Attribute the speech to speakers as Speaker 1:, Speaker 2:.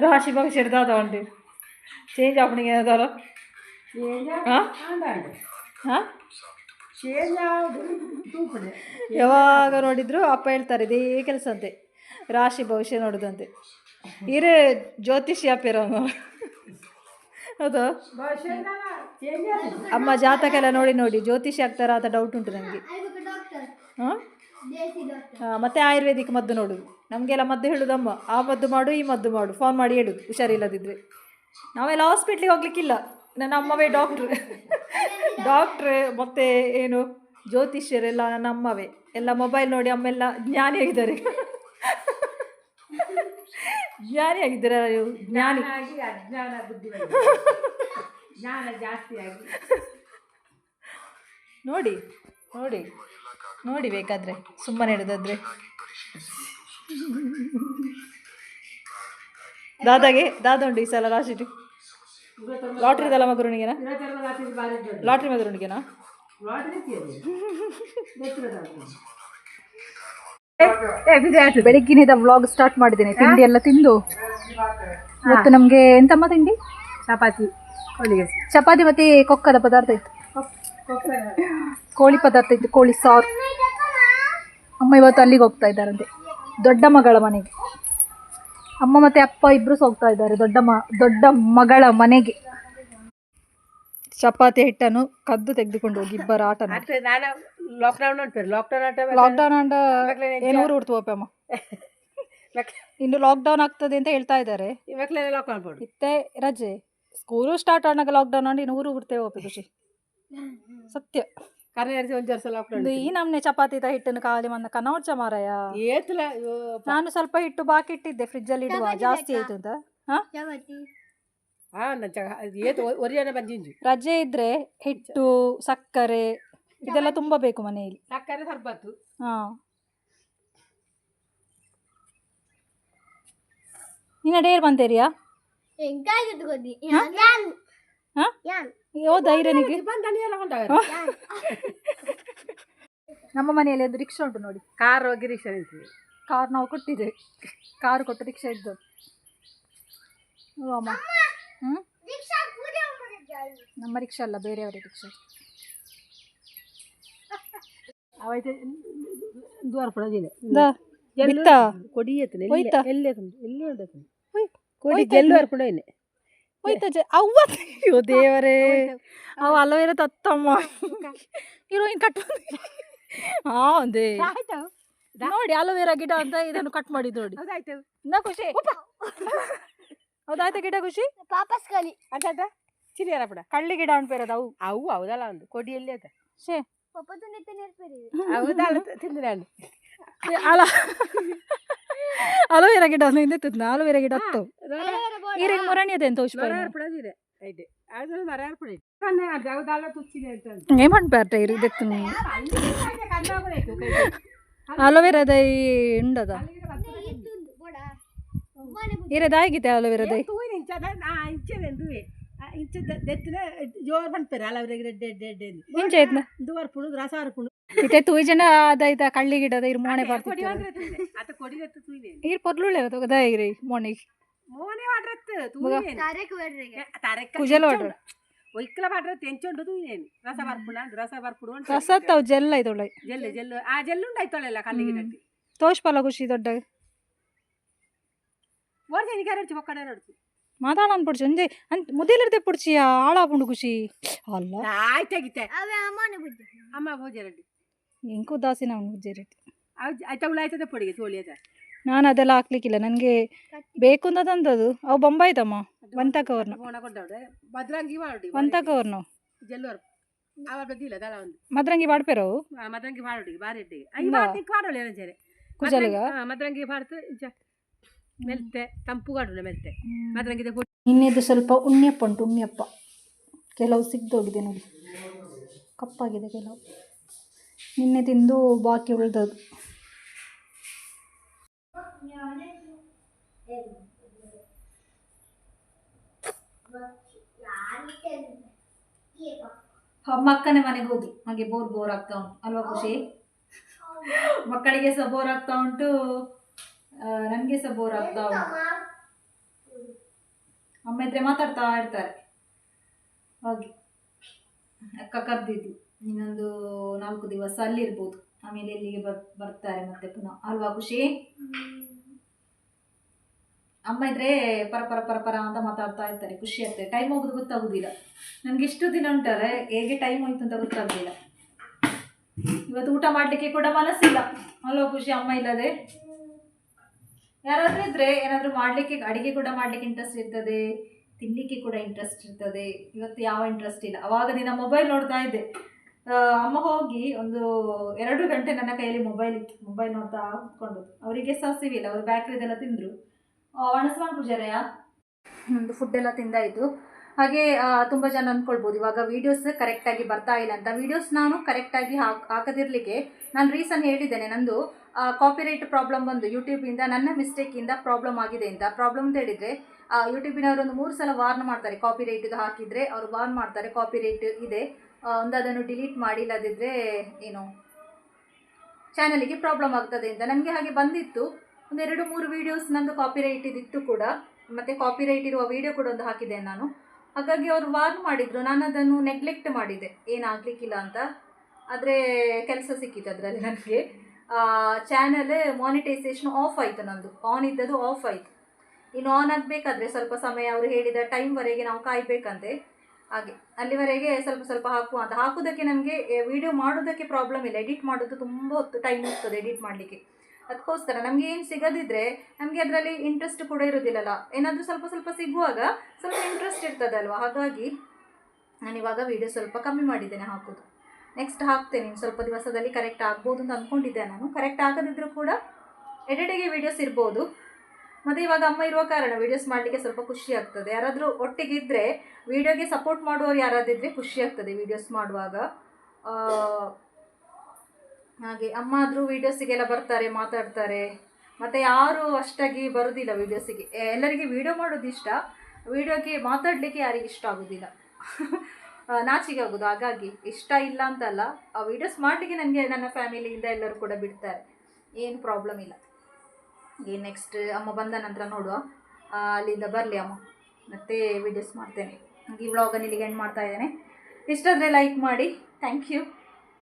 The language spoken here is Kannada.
Speaker 1: राशि भविष्य दादा चेंज अपनी दादा ಯಾವಾಗ ನೋಡಿದ್ರು ಅಪ್ಪ ಹೇಳ್ತಾರೆ ಇದೇ ಕೆಲಸ ಅಂತೆ, ರಾಶಿ ಭವಿಷ್ಯ ನೋಡೋದಂತೆ. ಇರೇ ಜ್ಯೋತಿಷ್ಯ ಅಪ್ಪಿರೋನು ಹೌದು. ಅಮ್ಮ ಜಾತಕ ಎಲ್ಲ ನೋಡಿ ನೋಡಿ ಜ್ಯೋತಿಷ್ಯ ಆಗ್ತಾರಾ ಅಂತ ಡೌಟ್ ಉಂಟು ನನಗೆ. ಹಾಂ ಮತ್ತೆ ಆಯುರ್ವೇದಿಕ್ ಮದ್ದು ನೋಡೋದು. ನಮಗೆಲ್ಲ ಮದ್ದು ಹೇಳೋದಮ್ಮ, ಆ ಮದ್ದು ಮಾಡು ಈ ಮದ್ದು ಮಾಡು, ಫೋನ್ ಮಾಡಿ ಹೇಳೋದು ಹುಷಾರಿಲ್ಲದಿದ್ದರೆ. ನಾವೆಲ್ಲ ಹಾಸ್ಪಿಟ್ಲಿಗೆ ಹೋಗ್ಲಿಕ್ಕಿಲ್ಲ, ನನ್ನ ಅಮ್ಮವೇ ಡಾಕ್ಟ್ರ್ ಮತ್ತು ಏನು ಜ್ಯೋತಿಷ್ಯರೆಲ್ಲ ನನ್ನ ಅಮ್ಮವೇ. ಎಲ್ಲ ಮೊಬೈಲ್ ನೋಡಿ ಅಮ್ಮೆಲ್ಲ ಜ್ಞಾನಿಯಾಗಿದ್ದಾರೆ. ಜ್ಞಾನಿಯಾಗಿದ್ದಾರೆ ನೀವು, ಜ್ಞಾನಿ.
Speaker 2: ಅಜ್ಞಾನ ಬುದ್ಧಿ ಜ್ಞಾನ ಜಾಸ್ತಿ ಆಗಿ
Speaker 1: ನೋಡಿ ನೋಡಿ ನೋಡಿ ಬೇಕಾದರೆ ಸುಮ್ಮನೆ ಹಿಡಿದಾದ್ರೆ. ದಾದ ಉಂಟು ಈ ಸಲ ರಾಶಿ ಲಾಟ್ರಿ ದಲ್ಲ ಮಗುರುಣಿಗೆನಾ? ಲಾಟ್ರಿ ಮಗುರುಣಿಗೆನಾ? ಬೆಳಗ್ಗಿನಿಂದ ವ್ಲಾಗ್ ಸ್ಟಾರ್ಟ್ ಮಾಡಿದ್ದೇನೆ. ತಿಂಡಿ ಎಲ್ಲ ತಿಂದು ಇವತ್ತು ನಮಗೆ ಎಂತಮ್ಮ ತಿಂಡಿ? ಚಪಾತಿ ಮತ್ತೆ ಕೊಕ್ಕದ ಪದಾರ್ಥ ಇತ್ತು, ಕೋಳಿ ಪದಾರ್ಥ ಇತ್ತು, ಕೋಳಿ ಸಾರು. ಅಮ್ಮ ಇವತ್ತು ಅಲ್ಲಿಗೆ ಹೋಗ್ತಾ ಇದ್ದಾರಂತೆ, ದೊಡ್ಡ ಮಗಳ ಮನೆಗೆ. ಅಮ್ಮ ಮತ್ತು ಅಪ್ಪ ಇಬ್ಬರು ಹೋಗ್ತಾ ಇದ್ದಾರೆ ದೊಡ್ಡ ಮಗಳ ಮನೆಗೆ. ಚಪಾತಿ ಹಿಟ್ಟನ್ನು ಕದ್ದು ತೆಗೆದುಕೊಂಡು ಹೋಗಿ ಇಬ್ಬರ ಆಟ. ಲಾಕ್ಡೌನ್ ಅಂಡ ಏನೂರು ಉಡ್ತು ಅಮ್ಮ. ಇನ್ನು ಲಾಕ್ಡೌನ್ ಆಗ್ತದೆ ಅಂತ ಹೇಳ್ತಾ ಇದ್ದಾರೆ. ಇತ್ತೆ ರಜೆ ಸ್ಕೂಲು ಸ್ಟಾರ್ಟ್ ಆದಾಗ ಲಾಕ್ಡೌನ್ ಆಗಿ ಇನ್ನು ಊರು ಬಿಡ್ತೇವೆ ಹೋಗ್ಬೇಕು ಖುಷಿ. ಸತ್ಯ ಈ ನಮ್ನೆ ಚಪಾತಿ ಹಿಟ್ಟನ್ನು ಖಾಲಿ ಮಂದ ಕನವರ್ಚ ಮಾರಾಯ. ನಾನು ಸ್ವಲ್ಪ ಹಿಟ್ಟು ಬಾಕಿ ಇಟ್ಟಿದ್ದೆ ಫ್ರಿಜ್ಜಲ್ಲಿ ಇಡುವ, ಜಾಸ್ತಿ ಆಯ್ತು ಅಂತ. ರಜೆ ಇದ್ರೆ ಹಿಟ್ಟು ಸಕ್ಕರೆ ಇದೆಲ್ಲ ತುಂಬ ಬೇಕು ಮನೆಯಲ್ಲಿ.
Speaker 2: ಸಕ್ಕರೆ ಸರ್ಬತ್ತು.
Speaker 1: ನಿನ್ನ ಡೇರ್ ಬಂತೇರಿಯಾ? ಧೈರ್ಯನಿಗೆ ನಮ್ಮ ಮನೆಯಲ್ಲಿ ಒಂದು ರಿಕ್ಷಾ ಉಂಟು ನೋಡಿ.
Speaker 2: ಕಾರ್ ಹೋಗಿ ರಿಕ್ಷಾ ನಿಲ್ತೀವಿ.
Speaker 1: ಕಾರ್ ನಾವು ಕೊಟ್ಟಿದ್ದೆ, ಕಾರ್ ಕೊಟ್ಟು ರಿಕ್ಷಾ ಇದ್ದು. ಅಮ್ಮ ನಮ್ಮ ರಿಕ್ಷಾ ಅಲ್ಲ, ಬೇರೆಯವರ ರಿಕ್ಷಾ. ಅಯ್ಯೋ ದೇವರೇ, ಅವು ಅಲವೇರ ತತ್ತಮ್ಮ ಹೀರೋಯಿನ್ ಕಟ್ ಅದೇ ನೋಡಿ ಅಲೋವೆರಾ ಗಿಡ ಅಂತ ಇದನ್ನು ಕಟ್ ಮಾಡಿದ್ದು ನೋಡಿ. ಇನ್ನ ಖುಷಿ ಹೌದಾಯ್ತಾ ಗಿಡ ಖುಷಿ?
Speaker 2: ವಾಪಸ್ ಕಲಿ ಅಂತ ಚಿರಿಯರ ಪಡ
Speaker 1: ಕಳ್ಳಿ ಗಿಡ ಅನ್ಪೇರದ ಅವು
Speaker 2: ಅವು ಹೌದಲ್ಲ ಒಂದು ಕೊಡಿಯಲ್ಲಿ ಅದ
Speaker 1: ಶೇ
Speaker 2: ಹೌದಲ್ಲ ತಿಂದ್ರೆ
Speaker 1: ಅಲ ಅಲೋವೆರಾ ಗಿಡ ಹಿಂದೆ ಅಲೋವೆರಾ ಗಿಡ ಹತ್ತು ಈರಿಗೆ ಮೊರಣಿ ಅದೆ ಅಂತ ಏಮನ್ಪೇರ್ಟ ಇರಿದೆತ್ತು ಅಲೋವೆರಾದ ಉಂಡದ ಇರದಾಗಿತ್ತೆ ಅಲೋವೆರಾದ
Speaker 2: ಜೋರ್ ಬಂದ್ಪೇರೆ ಅಲೋವೆರಾ
Speaker 1: ಇಂಚ ಐತ್ನ
Speaker 2: ದುವರ್ ಪುಡು ರಸ ಪುಡು
Speaker 1: ಇತ್ತೆ ತೂಯಿ ಜನ ಅದಾಯ್ತ ಕಳ್ಳಿ ಗಿಡದ ಇರ್ ಮೋಣೆ ಬರ್ತಿತ್ತು ಇರ್ ಪೊರ್ಲುಳ್ಳೆ ತಗದ ಇರಿ ಮೋಣಿಗೆ
Speaker 2: ಮೋನೆ ವಾಡ್ರತ್ತು ತೂಯಿನೇನು ತಾರೆಕ್
Speaker 1: ಕುಜಲ್ ವಾಡ್ರ
Speaker 2: ಒಯ್ಕಲ ವಾಡ್ರತ್ತು ಎಂಚೊಂಡು ತೂಯಿನೇನು ರಸ ಬರ್ಪುಡ ರಸ ಬರ್ಪುಡು
Speaker 1: ರಸ ತಾವು ಜೆಲ್ ಐತೊಳ್ಳೆ
Speaker 2: ಜೆಲ್ಲು ಜೆಲ್ಲು ಆ ಜೆಲ್ಲು ಉಂಡಾಯ್ತೊಳ್ಳೆಲ್ಲ ಕಳ್ಳಿ ಗಿಡಕ್ಕೆ
Speaker 1: ತೋಷ್ಪಲ್ಲ ಖುಷಿ ದೊಡ್ಡ
Speaker 2: ಓರ್ಜನಿ ಕ್ಯಾರೆಟ್ ಒಕ್ಕಡೆ ನೋಡ್ತಿ
Speaker 1: ಮಾತಾಡ ಅನ್ಪಡ್ಸಿ ಒಂದೇ ಅಂತ ಮುದಿಲಿರ್ದೆ ಪುಡ್ಸಿಯ ಹಾಳಾಪುಂಡು ಖುಷಿ ಅಲ್ಲ
Speaker 2: ಆಯ್ತಾಗಿತ್ತೆ ಅಮ್ಮ ಭೋಜರಡ್ಡಿ
Speaker 1: ಇಂಕು ದಾಸಿ ನಾವು ಭೋಜರಡ್ಡಿ
Speaker 2: ಆಯ್ತಾ ಉಳ್ಳಾಯ್ತದ ಪೊಡಿಗೆ ತೋಳಿ ಅದ
Speaker 1: ನಾನು ಅದೆಲ್ಲ ಹಾಕ್ಲಿಕ್ಕಿಲ್ಲ, ನನಗೆ ಬೇಕು ಅಂತ ತಂದದು ಅವು ಬೊಂಬಾಯ್ತಮ್ಮ ವಂತಕವರ್ನ
Speaker 2: ಮದ್ರಂಗಿ ಮಾಡಿ
Speaker 1: ವಂತಕವರ್ನ
Speaker 2: ಜೆಲ್ಲುವರ್ ಅವ ಬದಿಲ್ಲ ದಳ ಒಂದು
Speaker 1: ಮದ್ರಂಗಿ ಬಾಡ್ಪೇರವು
Speaker 2: ಮದ್ರಂಗಿ ಬಾಡೋಡಿ ಬಾರೆಡ್ಡಿಗೆ ಬಾಡೋಳಿ ಏನಂಚೇರೆ
Speaker 1: ಕುಜಲಿಗ
Speaker 2: ಮದ್ರಂಗಿ ಬಾಡ್ತು ಮೆಲ್ತೆ ತಂಪುಗಾಡು ಮೆಲ್ತೆ ಮದ್ರಂಗಿದೆ
Speaker 1: ಇನ್ನಿದು ಸ್ವಲ್ಪ ಉಣ್ಣಿಯಪ್ಪ ಉಂಟು, ಉಣ್ಣಿಯಪ್ಪ ಕೆಲವು ಸಿಗ್ದೋಗಿದೆ ನೋಡಿ, ಕಪ್ಪಾಗಿದೆ ಕೆಲವು, ನಿನ್ನೆ ತಿಂದು ಬಾಕಿ ಉಳಿದದು. ಮಕ್ಕನೇ ಮನೆಗೆ ಹೋಗಿ ಹಾಗೆ ಬೋರ್ ಆಗ್ತಾ ಉಂಟು ಅಲ್ವಾ ಖುಷಿ? ಮಕ್ಕಳಿಗೆ ಸಹ ಬೋರ್ ಆಗ್ತಾ ಉಂಟು, ನನಗೆ ಸಹ ಬೋರ್ ಆಗ್ತಾ ಉಂಟು. ಅಮ್ಮ ಇದ್ರೆ ಮಾತಾಡ್ತಾ ಇರ್ತಾರೆ. ಹಾಗೆ ಅಕ್ಕ ಕರೆದಿದ್ದು ಇನ್ನೊಂದು 4 ದಿವಸ ಅಲ್ಲಿರ್ಬೋದು, ಆಮೇಲೆ ಎಲ್ಲಿಗೆ ಬರ್ತಾರೆ ಮತ್ತೆ ಪುನಃ, ಅಲ್ವಾ ಖುಷಿ? ಅಮ್ಮ ಇದ್ರೆ ಪರ ಅಂತ ಮಾತಾಡ್ತಾ ಇರ್ತಾರೆ, ಖುಷಿ ಆಗ್ತದೆ. ಟೈಮ್ ಹೋಗೋದು ಗೊತ್ತಾಗುದಿಲ್ಲ. ನಮ್ಗೆ ಇಷ್ಟು ದಿನ ಉಂಟಲ್ಲ, ಹೇಗೆ ಟೈಮ್ ಹೋಯ್ತು ಅಂತ ಗೊತ್ತಾಗುದಿಲ್ಲ. ಇವತ್ತು ಊಟ ಮಾಡ್ಲಿಕ್ಕೆ ಕೂಡ ಮನಸ್ಸಿಲ್ಲ, ಅಲ್ವಾ ಖುಷಿ? ಅಮ್ಮ ಇಲ್ಲದೆ ಯಾರಾದ್ರೂ ಇದ್ರೆ ಏನಾದ್ರು ಮಾಡ್ಲಿಕ್ಕೆ, ಅಡಿಗೆ ಕೂಡ ಮಾಡ್ಲಿಕ್ಕೆ ಇಂಟ್ರೆಸ್ಟ್ ಇರ್ತದೆ, ತಿನ್ಲಿಕ್ಕೆ ಕೂಡ ಇಂಟ್ರೆಸ್ಟ್ ಇರ್ತದೆ. ಇವತ್ತು ಯಾವ ಇಂಟ್ರೆಸ್ಟ್ ಇಲ್ಲ. ಅವಾಗ ದಿನ ಮೊಬೈಲ್ ನೋಡ್ತಾ ಇದ್ದೆ. ಅಮ್ಮ ಹೋಗಿ ಒಂದು 2 ಗಂಟೆ ನನ್ನ ಕೈಯಲ್ಲಿ ಮೊಬೈಲ್ ಇತ್ತು, ಮೊಬೈಲ್ ನೋಡ್ತಾ ಕೂತ್ಕೊಂಡು. ಅವರಿಗೆ ಸಹ ಸಿವಿಲ್ಲ, ಅವರು ಬೇಕ್ರಿದೆಲ್ಲ ತಿಂದರು. ಒಣಸ್ಮಾನ್ ಪೂಜಾರೆಯ ಒಂದು ಫುಡ್ ಎಲ್ಲ ತಿಂದಾಯಿತು. ಹಾಗೆ ತುಂಬ ಜನ ಅಂದ್ಕೊಳ್ಬೋದು ಇವಾಗ ವೀಡಿಯೋಸ್ ಕರೆಕ್ಟಾಗಿ ಬರ್ತಾ ಇಲ್ಲ ಅಂತ. ವೀಡಿಯೋಸ್ ನಾನು ಕರೆಕ್ಟಾಗಿ ಹಾಕದಿರಲಿಕ್ಕೆ ನಾನು ರೀಸನ್ ಹೇಳಿದ್ದೇನೆ. ನಂದು ಕಾಪಿರೈಟ್ ಪ್ರಾಬ್ಲಮ್ ಬಂದು ಯೂಟ್ಯೂಬಿಂದ, ನನ್ನ ಮಿಸ್ಟೇಕಿಂದ ಪ್ರಾಬ್ಲಮ್ ಆಗಿದೆ ಅಂತ. ಪ್ರಾಬ್ಲಮ್ ಅಂತ ಹೇಳಿದರೆ ಯೂಟ್ಯೂಬಿನವರು ಒಂದು 3 ಸಲ ವಾರ್ನ್ ಮಾಡ್ತಾರೆ. ಕಾಪಿರೈಟ್ದು ಹಾಕಿದರೆ ಅವರು ವಾರ್ನ್ ಮಾಡ್ತಾರೆ, ಕಾಪಿರೈಟ್ ಇದೆ, ಒಂದು ಅದನ್ನು ಡಿಲೀಟ್ ಮಾಡಿ, ಇಲ್ಲದಿದ್ದರೆ ಏನು ಚಾನಲಿಗೆ ಪ್ರಾಬ್ಲಮ್ ಆಗ್ತದೆ ಅಂತ. ನನಗೆ ಹಾಗೆ ಬಂದಿತ್ತು. ಒಂದು 2-3 ವೀಡಿಯೋಸ್ ನಂದು ಕಾಪಿರೈಟ್ ಇದಿತ್ತು ಕೂಡ, ಮತ್ತು ಕಾಪಿರೈಟ್ ಇರುವ ವೀಡಿಯೋ ಕೂಡ ಒಂದು ಹಾಕಿದೆ ನಾನು. ಹಾಗಾಗಿ ಅವರು ವಾರ್ನ್ ಮಾಡಿದರು. ನಾನು ಅದನ್ನು ನೆಗ್ಲೆಕ್ಟ್ ಮಾಡಿದೆ, ಏನಾಗಲಿಕ್ಕಿಲ್ಲ ಅಂತ. ಆದರೆ ಕೆಲಸ ಸಿಕ್ಕಿತ್ತು ಅದರಲ್ಲಿ ನನಗೆ. ಚಾನಲ್ ಮಾನಿಟೈಸೇಷನ್ ಆಫ್ ಆಯಿತು, ನಂದು ಆನ್ ಇದ್ದದ್ದು ಆಫ್ ಆಯಿತು. ಇನ್ನು ಆನ್ ಆಗಬೇಕಾದ್ರೆ ಸ್ವಲ್ಪ ಸಮಯ, ಅವರು ಹೇಳಿದ ಟೈಮ್ವರೆಗೆ ನಾವು ಕಾಯಬೇಕಂತೆ. ಹಾಗೆ ಅಲ್ಲಿವರೆಗೆ ಸ್ವಲ್ಪ ಹಾಕುವ ಅಂತ. ಹಾಕೋದಕ್ಕೆ ನಮಗೆ ವಿಡಿಯೋ ಮಾಡೋದಕ್ಕೆ ಪ್ರಾಬ್ಲಮ್ ಇಲ್ಲ, ಎಡಿಟ್ ಮಾಡೋದು ತುಂಬ ಹೊತ್ತು ಟೈಮ್ ಹೋಗ್ತದೆ ಎಡಿಟ್ ಮಾಡಲಿಕ್ಕೆ. ಅದಕ್ಕೋಸ್ಕರ ನಮಗೆ ಏನು ಸಿಗದಿದ್ದರೆ ನಮಗೆ ಅದರಲ್ಲಿ ಇಂಟ್ರೆಸ್ಟ್ ಕೂಡ ಇರೋದಿಲ್ಲಲ್ಲ. ಏನಾದರೂ ಸ್ವಲ್ಪ ಸಿಗುವಾಗ ಸ್ವಲ್ಪ ಇಂಟ್ರೆಸ್ಟ್ ಇರ್ತದಲ್ವ. ಹಾಗಾಗಿ ನಾನಿವಾಗ ವೀಡಿಯೋ ಸ್ವಲ್ಪ ಕಮ್ಮಿ ಮಾಡಿದ್ದೇನೆ ಹಾಕೋದು. ನೆಕ್ಸ್ಟ್ ಹಾಕ್ತೇನೆ, ಇನ್ನು ಸ್ವಲ್ಪ ದಿವಸದಲ್ಲಿ ಕರೆಕ್ಟ್ ಆಗ್ಬೋದು ಅಂತ ಅಂದ್ಕೊಂಡಿದ್ದೆ ನಾನು. ಕರೆಕ್ಟ್ ಆಗದಿದ್ದರೂ ಕೂಡ ಎಡಿಟಿಗೆ ವೀಡಿಯೋಸ್ ಇರ್ಬೋದು. ಮತ್ತು ಇವಾಗ ಅಮ್ಮ ಇರುವ ಕಾರಣ ವೀಡಿಯೋಸ್ ಮಾಡಲಿಕ್ಕೆ ಸ್ವಲ್ಪ ಖುಷಿ ಆಗ್ತದೆ. ಯಾರಾದರೂ ಒಟ್ಟಿಗೆ ಇದ್ದರೆ, ವೀಡಿಯೋಗೆ ಸಪೋರ್ಟ್ ಮಾಡುವವರು ಯಾರಾದಿದ್ದರೆ ಖುಷಿ ಆಗ್ತದೆ ವೀಡಿಯೋಸ್ ಮಾಡುವಾಗ. ಹಾಗೆ ಅಮ್ಮ ಆದರೂ ವೀಡಿಯೋಸಿಗೆಲ್ಲ ಬರ್ತಾರೆ, ಮಾತಾಡ್ತಾರೆ. ಮತ್ತು ಯಾರು ಅಷ್ಟಾಗಿ ಬರೋದಿಲ್ಲ ವೀಡಿಯೋಸಿಗೆ. ಎಲ್ಲರಿಗೆ ವೀಡಿಯೋ ಮಾಡೋದು ಇಷ್ಟ, ವೀಡಿಯೋಗೆ ಮಾತಾಡಲಿಕ್ಕೆ ಯಾರಿಗೆ ಇಷ್ಟ ಆಗೋದಿಲ್ಲ, ನಾಚಿಗೆ ಆಗೋದು. ಹಾಗಾಗಿ ಇಷ್ಟ ಇಲ್ಲ ಅಂತಲ್ಲ, ಆ ವೀಡಿಯೋಸ್ ಮಾಡಲಿಕ್ಕೆ ನನಗೆ ನನ್ನ ಫ್ಯಾಮಿಲಿಯಿಂದ ಎಲ್ಲರೂ ಕೂಡ ಬಿಡ್ತಾರೆ, ಏನು ಪ್ರಾಬ್ಲಮ್ ಇಲ್ಲ. ಈ ನೆಕ್ಸ್ಟ್ ಅಮ್ಮ ಬಂದ ನಂತರ ನೋಡುವ, ಅಲ್ಲಿಂದ ಬರಲಿ ಅಮ್ಮ, ಮತ್ತೆ ವೀಡಿಯೋಸ್ ಮಾಡ್ತೇನೆ. ಈ ವ್ಲಾಗನ್ನು ಇಲ್ಲಿಗೆ ಎಂಡ್ ಮಾಡ್ತಾ ಇದ್ದೇನೆ. ಇಷ್ಟಾದರೆ ಲೈಕ್ ಮಾಡಿ. Thank you.